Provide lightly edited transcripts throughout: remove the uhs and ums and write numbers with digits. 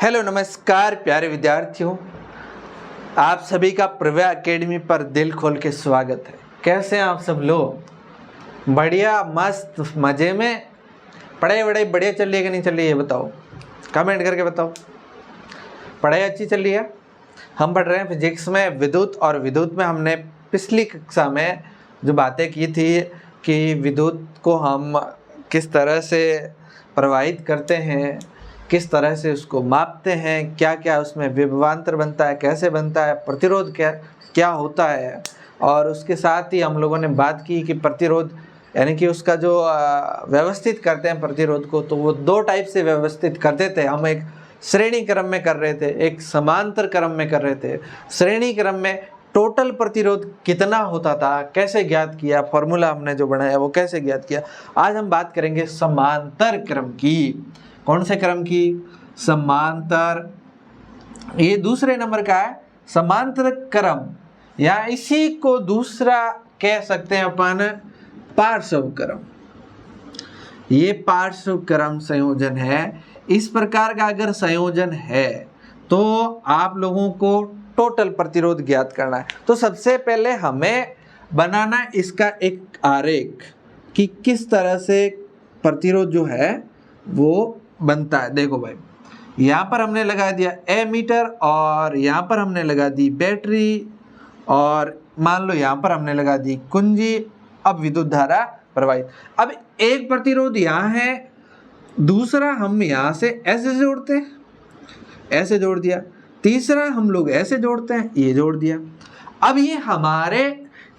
Hello नमस्कार प्यारे विद्यार्थियों, आप सभी का प्रव्या एकेडमी पर दिल खोल के स्वागत है। कैसे हैं आप सब लोग? बढ़िया, मस्त, मज़े में? पढ़ाई बढ़िया चल रही है कि नहीं चल रही है बताओ, कमेंट करके बताओ। पढ़ाई अच्छी चल रही है? हम पढ़ रहे हैं फिजिक्स में विद्युत, और विद्युत में हमने पिछली कक्षा में जो बातें की थी कि विद्युत को हम किस तरह से प्रवाहित करते हैं, किस तरह से उसको मापते हैं, क्या क्या उसमें विभवांतर बनता है, कैसे बनता है, प्रतिरोध क्या क्या होता है। और उसके साथ ही हम लोगों ने बात की कि प्रतिरोध यानी कि उसका जो व्यवस्थित करते हैं प्रतिरोध को, तो वो दो टाइप से व्यवस्थित करते थे। हम एक श्रेणी क्रम में कर रहे थे, एक समांतर क्रम में कर रहे थे। श्रेणी क्रम में टोटल प्रतिरोध कितना होता था, कैसे ज्ञात किया, फॉर्मूला हमने जो बनाया वो कैसे ज्ञात किया। आज हम बात करेंगे समांतर क्रम की। कौन से क्रम की? समांतर। ये दूसरे नंबर का है समांतर क्रम, या इसी को दूसरा कह सकते हैं अपन पार्श्व क्रम। ये पार्श्व क्रम संयोजन है। इस प्रकार का अगर संयोजन है तो आप लोगों को टोटल प्रतिरोध ज्ञात करना है। तो सबसे पहले हमें बनाना इसका एक आरेख कि किस तरह से प्रतिरोध जो है वो बनता है। देखो भाई, यहाँ पर हमने लगा दिया एमीटर, और यहाँ पर हमने लगा दी बैटरी, और मान लो यहाँ पर हमने लगा दी कुंजी। अब विद्युत धारा प्रवाहित। अब एक प्रतिरोध यहाँ है, दूसरा हम यहाँ से ऐसे जोड़ते हैं, ऐसे जोड़ दिया। तीसरा हम लोग ऐसे जोड़ते हैं, ये जोड़ दिया। अब ये हमारे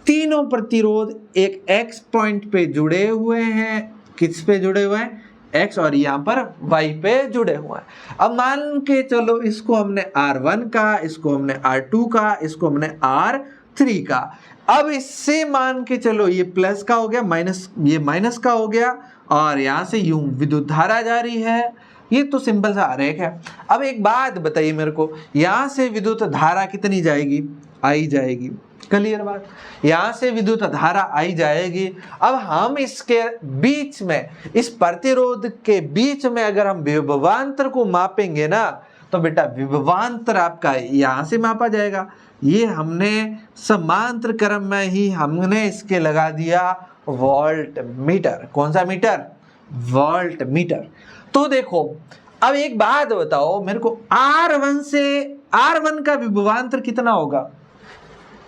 तीनों प्रतिरोध एक एक्स पॉइंट पे जुड़े हुए हैं। किस पे जुड़े हुए हैं? एक्स, और यहाँ पर वाई पे जुड़े हुए हैं। अब मान के चलो इसको हमने R1 का, इसको हमने R2 का, इसको हमने R3 का। अब इससे मान के चलो ये प्लस का हो गया, माइनस, ये माइनस का हो गया, और यहाँ से यूं विद्युत धारा जा रही है। ये तो सिंपल सा आरेख है। अब एक बात बताइए मेरे को, यहाँ से विद्युत धारा कितनी जाएगी? आई जाएगी। क्लियर बात? यहाँ से विद्युत धारा आई जाएगी। अब हम इसके बीच में, इस प्रतिरोध के बीच में अगर हम विभवांतर को मापेंगे ना, तो बेटा विभवांतर आपका यहाँ से मापा जाएगा। ये हमने समांतर क्रम में ही हमने इसके लगा दिया वोल्ट मीटर। कौन सा मीटर? Volt meter. तो देखो, अब एक बात बताओ मेरे को, R1 से R1 का विभवांतर कितना होगा?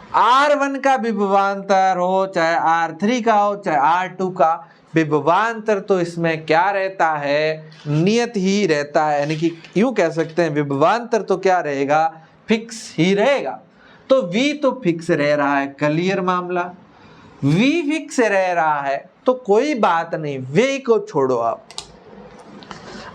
R1 का विभवांतर हो चाहे R3 का हो चाहे R2 का, विभवांतर तो इसमें क्या रहता है? नियत ही रहता है। यानी कि यूं कह सकते हैं विभवांतर तो क्या रहेगा? फिक्स ही रहेगा। तो V तो फिक्स रह रहा है। क्लियर मामला? V फिक्स रह रहा है तो कोई बात नहीं, V को छोड़ो आप।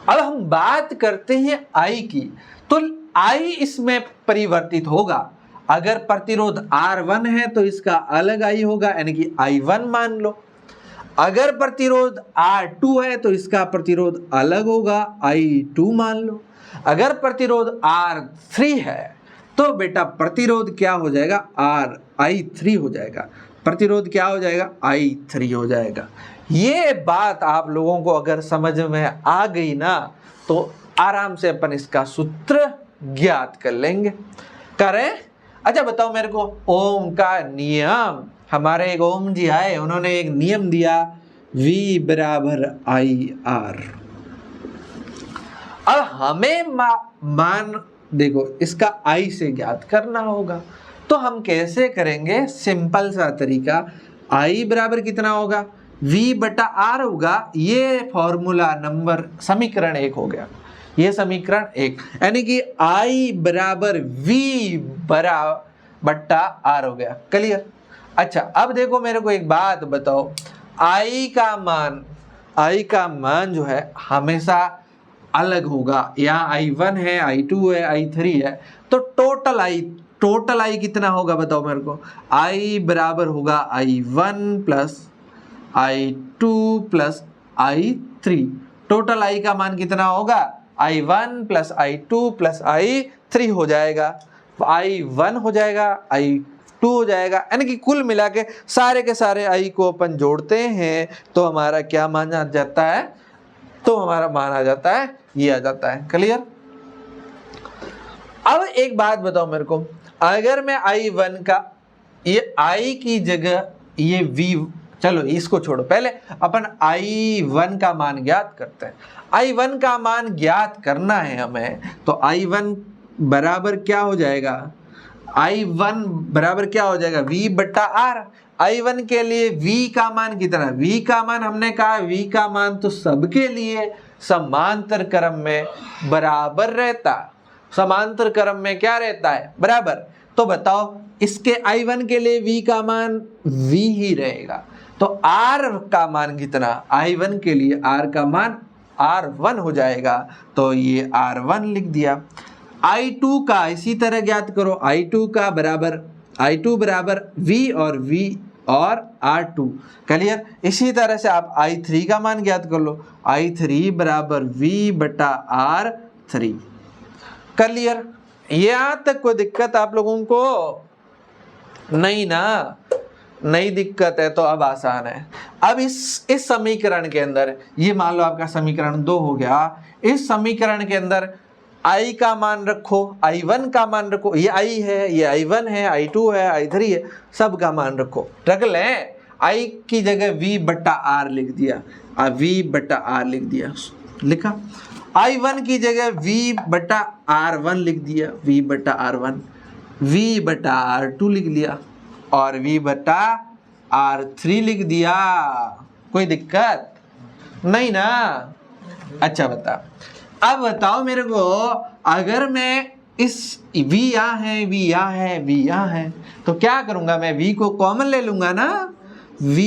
अब हम बात करते हैं I की, तो I इसमें परिवर्तित होगा। अगर प्रतिरोध R1 है तो इसका अलग I होगा, यानी कि I1 मान लो। अगर प्रतिरोध R2 है तो इसका प्रतिरोध अलग होगा, I2 मान लो। अगर प्रतिरोध R3 है तो बेटा प्रतिरोध क्या हो जाएगा? I3 हो जाएगा। प्रतिरोध क्या हो जाएगा? I3 हो जाएगा। ये बात आप लोगों को अगर समझ में आ गई ना, तो आराम से अपन इसका सूत्र ज्ञात कर लेंगे। करें? अच्छा बताओ मेरे को, ओम का नियम, हमारे एक ओम जी आए, उन्होंने एक नियम दिया, V बराबर IR। अब हमें मान देखो इसका I से ज्ञात करना होगा, तो हम कैसे करेंगे? सिंपल सा तरीका, I बराबर कितना होगा? V बटा R होगा। ये फॉर्मूला नंबर समीकरण 1 हो गया। ये समीकरण 1, यानी कि I बराबर V बट्टा R हो गया। क्लियर? अच्छा, अब देखो मेरे को एक बात बताओ, I का मान जो है हमेशा अलग होगा। यहाँ I1 है, I2 है, I3 है, तो टोटल I कितना होगा बताओ मेरे को? I बराबर होगा I1 plus I2 plus I3। Total I का मान कितना होगा? I1 plus I2 plus I3 हो जाएगा। I1 हो जाएगा, I2 हो जाएगा, यानी कि कुल मिला के सारे के सारे I को अपन जोड़ते हैं तो हमारा क्या मान आ जाता है? तो हमारा मान आ जाता है, ये आ जाता है। क्लियर? अब एक बात बताओ मेरे को, अगर मैं I1 का ये I की जगह ये V, चलो इसको छोड़ो, पहले अपन I1 का मान ज्ञात करते हैं। I1 का मान ज्ञात करना है हमें, तो I1 बराबर क्या हो जाएगा, I1 बराबर क्या हो जाएगा, V बट्टा R। I1 के लिए V का मान कितना, V का मान हमने कहा V का मान तो सबके लिए समांतर क्रम में बराबर रहता, समांतर क्रम में क्या रहता है, बराबर। तो बताओ इसके I1 के लिए V का मान V ही रहेगा, तो R का मान कितना, I1 के लिए R का मान R1 हो जाएगा, तो ये R1 लिख दिया। I2 का इसी तरह ज्ञात करो, I2 का बराबर, I2 बराबर V और V और R2, क्लियर। इसी तरह से आप I3 का मान ज्ञात कर लो, I3 बराबर V बटा R3, क्लियर। यहाँ तक कोई दिक्कत आप लोगों को नहीं ना, नहीं दिक्कत है तो अब आसान है। अब इस समीकरण के अंदर, ये मान लो आपका समीकरण 2 हो गया, इस समीकरण के अंदर I का मान रखो, I1 का मान रखो, ये I है, ये I1 है, I2 है, I3 है, सब का मान रखो, रख लें। I की जगह V बट्टा R लिख दिया, V बट्टा R लिख दिया, लिखा। I1 की जगह V बट्टा R1 लिख दिया, V बट्टा R1, V बट्टा R2 लिख लिया और V बट्टा R3 लिख दिया। कोई दिक्कत नहीं ना? अच्छा बता, अब बताओ मेरे को, अगर मैं इस V यहाँ है, V यहाँ है, V यहाँ है, तो क्या करूंगा, मैं V को कॉमन ले लूंगा ना। V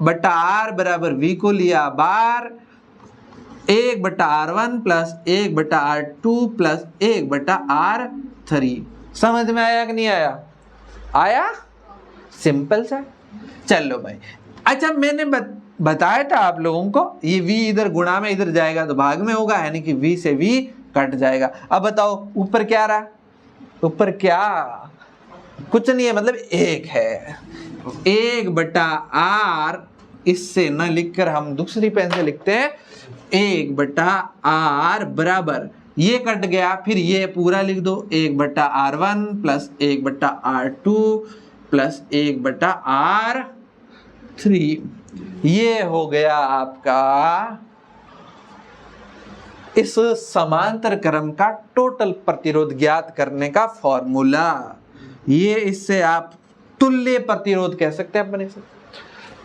बटा R बराबर V को लिया बार 1 बटा R1 प्लस 1 बटा R2 प्लस 1 बटा R3। समझ में आया कि नहीं आया? आया? सिंपल सा। चलो भाई, अच्छा मैंने बताया था आप लोगों को, ये V इधर गुणा में इधर जाएगा तो भाग में होगा, यानी कि V से V कट जाएगा। अब बताओ ऊपर क्या रहा, ऊपर क्या, कुछ नहीं है, मतलब 1 है। 1 बटा R, इससे न लिखकर हम दूसरी पेन से लिखते हैं 1 बटा R बराबर, ये कट गया, फिर ये पूरा लिख दो 1 बटा R1 प्लस 1 बटा R2 प्लस 1 बटा R3। ये हो गया आपका इस समांतर क्रम का टोटल प्रतिरोध ज्ञात करने का फॉर्मूला। ये इससे आप तुल्य प्रतिरोध कह सकते हैं अपने से।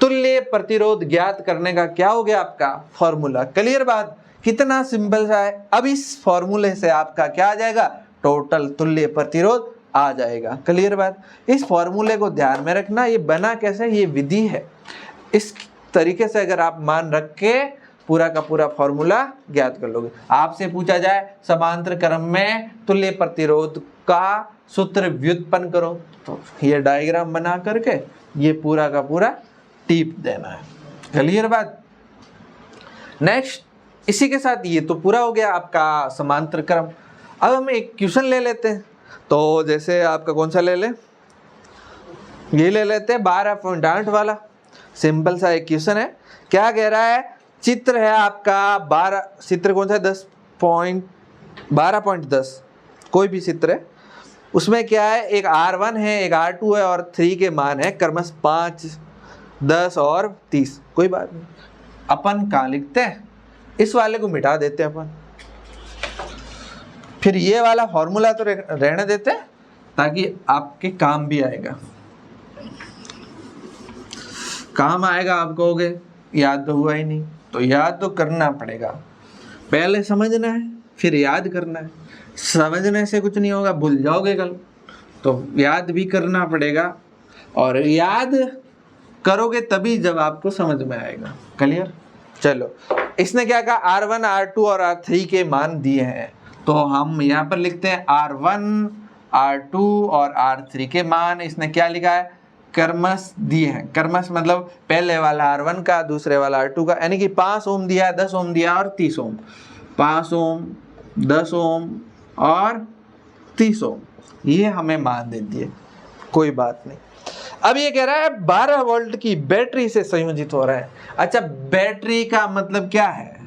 तुल्य प्रतिरोध ज्ञात करने का क्या हो गया आपका फॉर्मूला। क्लियर बात, कितना सिंपल सा है। अब इस फॉर्मूले से आपका क्या आ जाएगा, टोटल तुल्य प्रतिरोध आ जाएगा। क्लियर बात, इस फॉर्मूले को ध्यान में रखना। ये बना कैसे, ये विधि है। इस तरीके से अगर आप मान रख के पूरा का पूरा फॉर्मूला ज्ञात कर लोगे। आपसे पूछा जाए समांतर क्रम में तुल्य प्रतिरोध का सूत्र व्युत्पन्न करो, तो ये डायग्राम बना करके ये पूरा का पूरा टिप देना है। क्लियर बात। नेक्स्ट, इसी के साथ ये तो पूरा हो गया आपका समांतर क्रम। अब हम एक क्वेश्चन ले लेते हैं। तो जैसे आपका कौन सा ले ले, ये ले लेते हैं 12.8 वाला। सिंपल सा एक क्वेश्चन है। क्या कह रहा है, चित्र है आपका 12, चित्र कौन सा है 12.10, कोई भी चित्र है। उसमें क्या है, एक R1 है, एक R2 है और 3 के मान है क्रमश 5, 10 और 30। कोई बात नहीं, अपन कहाँ लिखते हैं, इस वाले को मिटा देते हैं अपन, फिर ये वाला फॉर्मूला तो रहने देते हैं ताकि आपके काम भी आएगा। काम आएगा, आप कहोगे याद तो हुआ ही नहीं, तो याद तो करना पड़ेगा। पहले समझना है फिर याद करना है। समझने से कुछ नहीं होगा, भूल जाओगे कल, तो याद भी करना पड़ेगा। और याद करोगे तभी जब आपको समझ में आएगा। क्लियर। चलो, इसने क्या कहा, R1, R2 और R3 के मान दिए हैं, तो हम यहाँ पर लिखते हैं R1, R2 और R3 के मान। इसने क्या लिखा है, क्रमश दिए हैं। क्रमश मतलब पहले वाला R1 का, दूसरे वाला R2 का, यानी कि 5 ओम दिया है, 10 ओम दिया और 30 ओम। 5 ओम, 10 ओम और 30 ओम, ये हमें मान दे दिए। कोई बात नहीं। अब ये कह रहा है 12 वोल्ट की बैटरी से संयोजित हो रहा है। अच्छा, बैटरी का मतलब क्या है,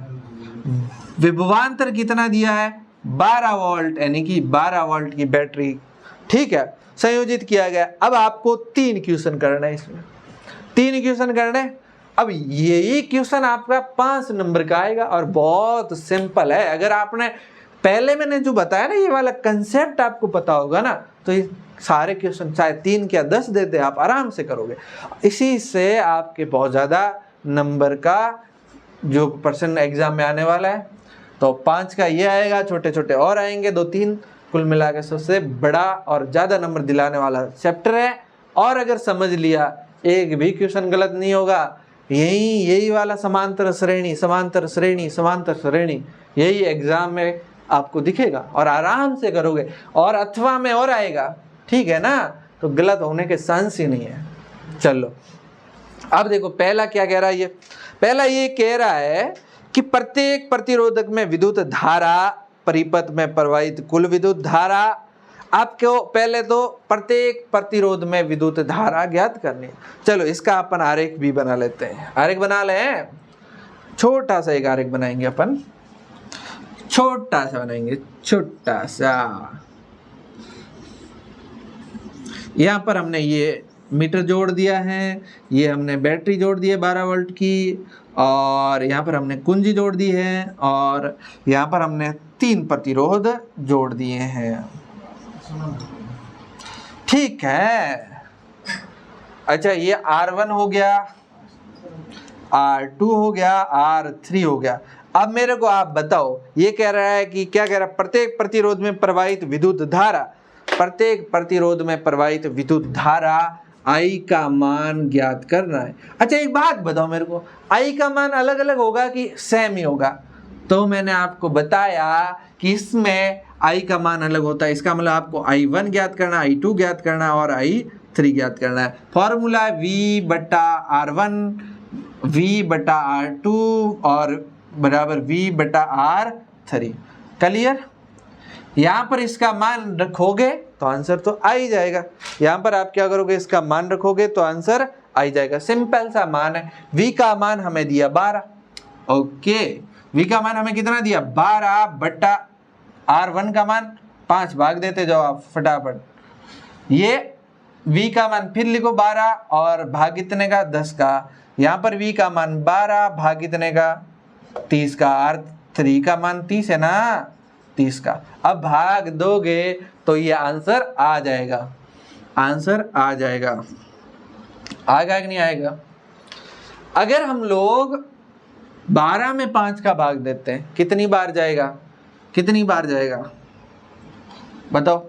विभवांतर कितना दिया है, 12 वोल्ट यानी कि 12 वोल्ट की बैटरी, ठीक है, संयोजित किया गया। अब आपको 3 क्वेश्चन करना है, इसमें 3 क्वेश्चन करने। अब यही क्वेश्चन आपका 5 नंबर का आएगा और बहुत सिंपल है। अगर आपने पहले मैंने जो बताया ना, ये वाला कंसेप्ट आपको पता होगा ना, तो ये सारे क्वेश्चन चाहे 3 या 10 देते आप आराम से करोगे। इसी से आपके बहुत ज़्यादा नंबर का जो पर्सन एग्जाम में आने वाला है, तो 5 का ये आएगा, छोटे छोटे और आएंगे 2-3, कुल मिलाकर सबसे बड़ा और ज़्यादा नंबर दिलाने वाला चैप्टर है। और अगर समझ लिया, एक भी क्वेश्चन गलत नहीं होगा। यही वाला समांतर श्रेणी समांतर श्रेणी समांतर श्रेणी, यही एग्जाम में आपको दिखेगा और आराम से करोगे। और अथवा में और आएगा, ठीक है ना, तो गलत होने के चांस ही नहीं है। चलो अब देखो पहला क्या कह रहा है। ये पहला ये कह रहा है कि प्रत्येक प्रतिरोधक में विद्युत धारा, परिपथ में प्रवाहित कुल विद्युत धारा। आपको पहले तो प्रत्येक प्रतिरोध में विद्युत धारा ज्ञात करनी है। चलो इसका अपन आरेख भी बना लेते हैं। आरेख बना लें, छोटा सा एक आरेख बनाएंगे अपन, छोटा सा बनाएंगे, छोटा सा। यहाँ पर हमने ये मीटर जोड़ दिया है, ये हमने बैटरी जोड़ दी है 12 वोल्ट की, और यहाँ पर हमने कुंजी जोड़ दी है, और यहाँ पर हमने 3 प्रतिरोध जोड़ दिए हैं, ठीक है। अच्छा ये R1 हो गया, R2 हो गया, R3 हो गया। अब मेरे को आप बताओ, ये कह रहा है कि क्या कह रहा है, प्रत्येक प्रतिरोध में प्रवाहित विद्युत धारा, प्रत्येक प्रतिरोध में प्रवाहित विद्युत धारा I का मान ज्ञात करना है। अच्छा एक बात बताओ मेरे को, I का मान अलग अलग होगा कि सेम ही होगा? तो मैंने आपको बताया कि इसमें I का मान अलग होता है। इसका मतलब आपको I1 ज्ञात करना, I2 ज्ञात करना और I3 ज्ञात करना है। फॉर्मूला है V/R1 V/R2 और बराबर V/R3। क्लियर? यहाँ पर इसका मान रखोगे तो आंसर तो आ ही जाएगा। यहाँ पर आप क्या करोगे, इसका मान रखोगे तो आंसर आ ही जाएगा। सिंपल सा मान है। V का मान हमें दिया 12, ओके। V का मान हमें कितना दिया, 12/R1 का मान 5 भाग देते जाओ आप फटाफट। ये V का मान फिर लिखो 12 और भाग कितने का, 10 का। यहाँ पर V का मान 12 भाग कितने का, 30 का। R3 का मान 30 है ना, 30 का। अब भाग दोगे तो ये आंसर आ जाएगा, आंसर आ जाएगा। आएगा कि नहीं आएगा? अगर हम लोग 12 में 5 का भाग देते हैं, कितनी बार जाएगा, कितनी बार जाएगा बताओ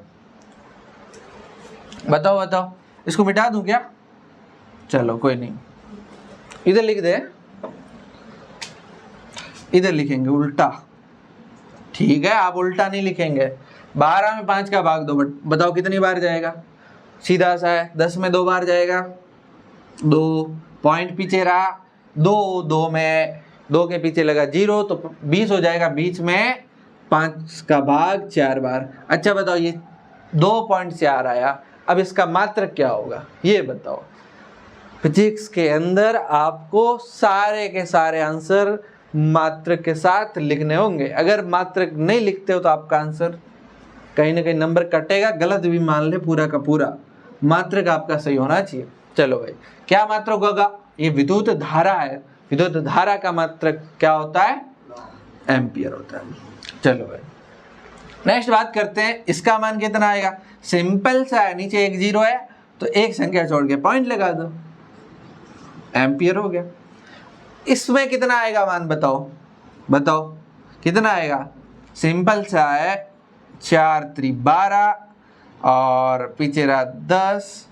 बताओ बताओ। इसको मिटा दूं क्या? चलो कोई नहीं, इधर लिख दे, इधर लिखेंगे उल्टा, ठीक है। आप उल्टा नहीं लिखेंगे। 12 में 5 का भाग दो, बताओ कितनी बार जाएगा? सीधा सा है, 10 में 2 बार जाएगा, 2 पॉइंट पीछे रहा, 2 में 2 के पीछे लगा 0 तो 20 हो जाएगा। बीच में 5 का भाग 4 बार। अच्छा बताओ, ये 2.4 आया। अब इसका मात्रक क्या होगा ये बताओ। फिजिक्स के अंदर आपको सारे के सारे आंसर मात्रक के साथ लिखने होंगे। अगर मात्रक नहीं लिखते हो तो आपका आंसर कहीं ना कहीं नंबर कटेगा, गलत भी मान ले पूरा का पूरा। मात्रक आपका सही होना चाहिए। चलो भाई, क्या मात्रक होगा? ये विद्युत धारा है, विद्युत धारा का मात्रक क्या होता है? एम्पियर होता है। चलो भाई नेक्स्ट बात करते हैं, इसका मान कितना आएगा? सिंपल सा है, नीचे एक 0 है तो एक संख्या छोड़ के पॉइंट लगा दो, एम्पियर हो गया। इसमें कितना आएगा मान बताओ, बताओ कितना आएगा? सिंपल सा है, 4 3 12 और पीछे रहा 10,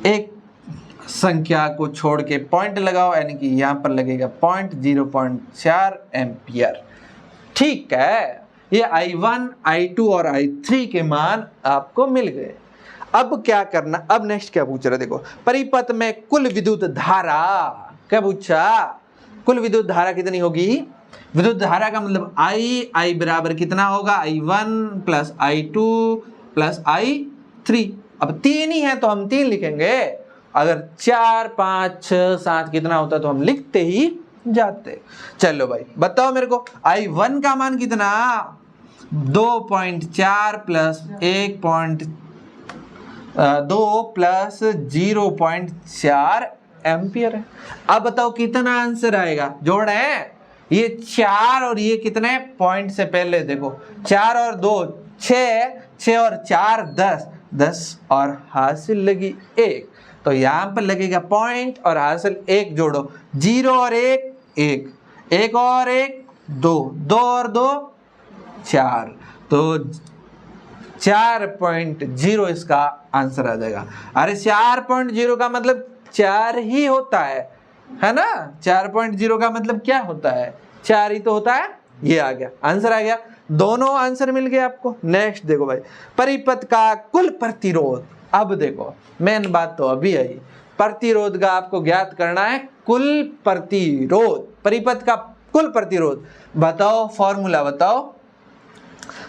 एक संख्या को छोड़ के पॉइंट लगाओ, यानी कि यहाँ पर लगेगा पॉइंट, 0.4 एम्पियर। ठीक है, ये I1 I2 और I3 के मान आपको मिल गए। अब क्या करना, अब नेक्स्ट क्या पूछ रहा देखो, परिपथ में कुल विद्युत धारा। क्या पूछा? कुल विद्युत धारा कितनी होगी? विद्युत धारा का मतलब I बराबर कितना होगा? I1 plus I2 plus I3। अब 3 ही है तो हम 3 लिखेंगे, अगर 4 5 6 7 कितना होता तो हम लिखते ही जाते। चलो भाई बताओ मेरे को, I1 का मान कितना? 2.4 प्लस 1.2 प्लस 0.4 एम्पियर है। अब बताओ कितना आंसर आएगा? जोड़ है ये 4 और ये कितने पॉइंट से पहले देखो 4 और 2 6, 6 और 4 10, 10 और हासिल लगी 1, तो यहाँ पर लगेगा पॉइंट और हासिल 1 जोड़ो, 0 और 1 1, 1 और 1 2, 2 और 2 4, तो 4.0 इसका आंसर आ जाएगा। अरे 4.0 का मतलब 4 ही होता है ना? 4.0 का मतलब क्या होता है? 4 ही तो होता है। ये आ गया, आंसर आ गया, दोनों आंसर मिल गए आपको। नेक्स्ट देखो भाई, परिपथ का कुल प्रतिरोध। अब देखो मेन बात तो अभी आई, प्रतिरोध का आपको ज्ञात करना है कुल प्रतिरोध, परिपथ का कुल प्रतिरोध। बताओ फॉर्मूला, बताओ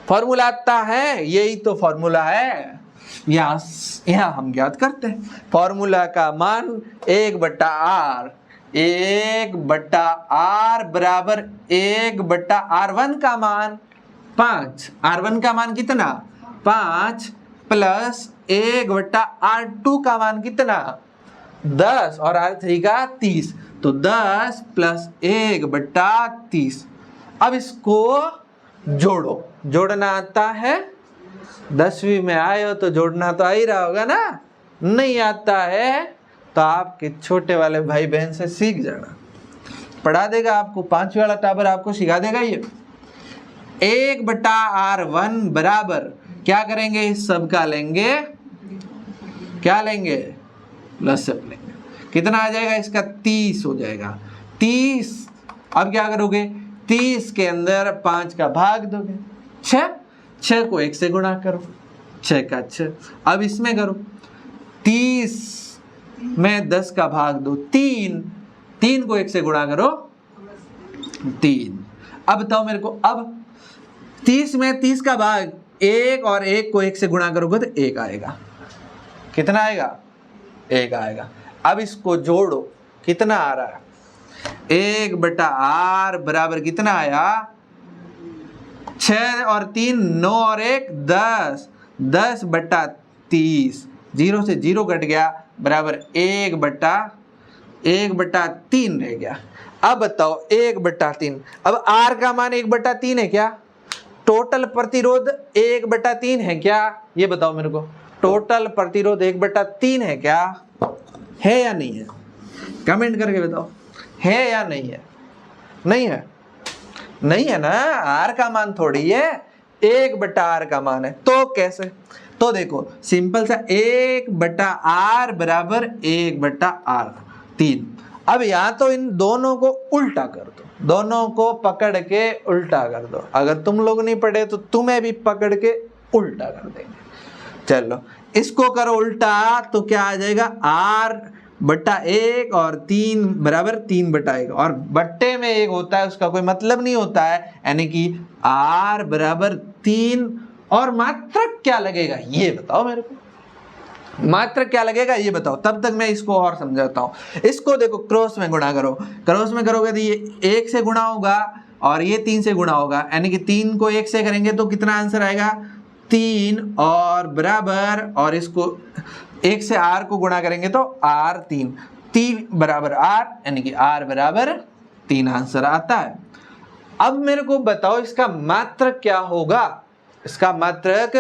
फॉर्मूला आता है, यही तो फॉर्मूला है, यहाँ हम ज्ञात करते हैं। फॉर्मूला का मान 1/r, 1/r बराबर 1/r1 का मान 5, r1 का मान कितना 5 प्लस 1/r2 का मान कितना 10 और r3 का 30, तो 10 प्लस 1/30। अब इसको जोड़ो, जोड़ना आता है, 10वीं में आए हो तो जोड़ना तो आ ही रहा होगा ना। नहीं आता है तो आपके छोटे वाले भाई बहन से सीख जाना, पढ़ा देगा आपको, 5वीं वाला टाबर आपको सिखा देगा। ये 1/r1 बराबर क्या करेंगे, इस सब का लेंगे, क्या लेंगे, लसअप लेंगे, कितना आ जाएगा इसका 30 हो जाएगा, 30। अब क्या करोगे, 30 के अंदर 5 का भाग दोगे, 6 को 1 से गुणा करो, 6 का 6। अब इसमें करो, 30 में 10 का भाग दो, 3 को 1 से गुणा करो 3। अब बताओ मेरे को, अब 30 में 30 का भाग 1 और 1 को 1 से गुणा करोगे तो 1 आएगा, कितना आएगा 1 आएगा। अब इसको जोड़ो, कितना आ रहा है, 1/r बराबर कितना आया 6 और 3 9 और 1 10, 10/30, 0 से 0 कट गया, बराबर 1/3 रह गया। अब बताओ 1/3, अब r का मान 1/3 है क्या, टोटल प्रतिरोध 1/3 है क्या, ये बताओ मेरे को, टोटल प्रतिरोध 1/3 है क्या, है या नहीं है, कमेंट करके बताओ, है या नहीं है, नहीं है, नहीं है ना, r का मान थोड़ी है, 1/r का मान है, तो कैसे, तो देखो सिंपल सा 1/r बराबर 1/r3। अब यहाँ तो इन दोनों को उल्टा कर दो, दोनों को पकड़ के उल्टा कर दो, अगर तुम लोग नहीं पढ़े तो तुम्हें भी पकड़ के उल्टा कर देंगे। चलो इसको करो उल्टा, तो क्या आ जाएगा, r/1 और 3 बराबर 3/1, और बट्टे में 1 होता है उसका कोई मतलब नहीं होता है, यानी कि r बराबर 3, और मात्रक क्या लगेगा ये बताओ मेरे को, मात्रक क्या लगेगा ये बताओ, तब तक मैं इसको और समझाता हूँ। इसको देखो क्रॉस में गुणा करो, क्रॉस में करोगे तो ये 1 से गुणा होगा और ये 3 से गुणा होगा, यानी कि 3 को 1 से करेंगे तो कितना आंसर आएगा 3, और बराबर, और इसको 1 से r को गुणा करेंगे तो r3, 3 बराबर r, यानी कि r बराबर 3 आंसर आता है। अब मेरे को बताओ इसका मात्रक क्या होगा, इसका मात्रक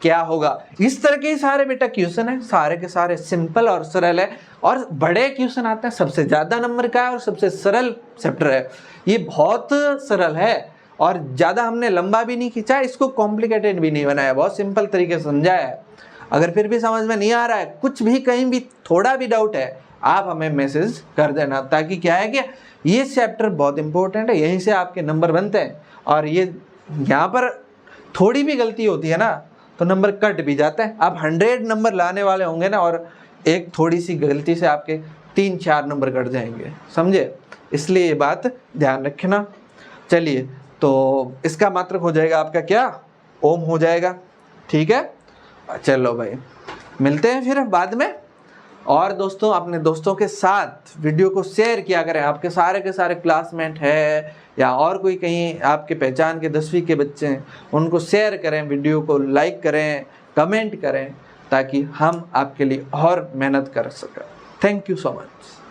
क्या होगा। इस तरह के सारे बेटा क्वेश्चन है, सारे के सारे सिंपल और सरल है, और बड़े क्वेश्चन आते हैं सबसे ज्यादा नंबर का है और सबसे सरल चैप्टर है, ये बहुत सरल है और ज्यादा हमने लंबा भी नहीं खींचा, इसको कॉम्प्लिकेटेड भी नहीं बनाया, बहुत सिंपल तरीके से समझाया है। अगर फिर भी समझ में नहीं आ रहा है, कुछ भी कहीं भी थोड़ा भी डाउट है, आप हमें मैसेज कर देना, ताकि क्या है कि ये चैप्टर बहुत इंपॉर्टेंट है, यहीं से आपके नंबर बनते हैं, और ये यहाँ पर थोड़ी भी गलती होती है ना तो नंबर कट भी जाता है। आप 100 नंबर लाने वाले होंगे ना, और एक थोड़ी सी गलती से आपके 3-4 नंबर कट जाएंगे, समझे, इसलिए ये बात ध्यान रखना। चलिए, तो इसका मात्रक हो जाएगा आपका क्या, ओम हो जाएगा, ठीक है। चलो भाई मिलते हैं फिर बाद में, और दोस्तों अपने दोस्तों के साथ वीडियो को शेयर किया करें। आपके सारे के सारे क्लासमेट है या और कोई कहीं आपके पहचान के 10वीं के बच्चे हैं, उनको शेयर करें, वीडियो को लाइक करें, कमेंट करें, ताकि हम आपके लिए और मेहनत कर सकें। Thank you so much.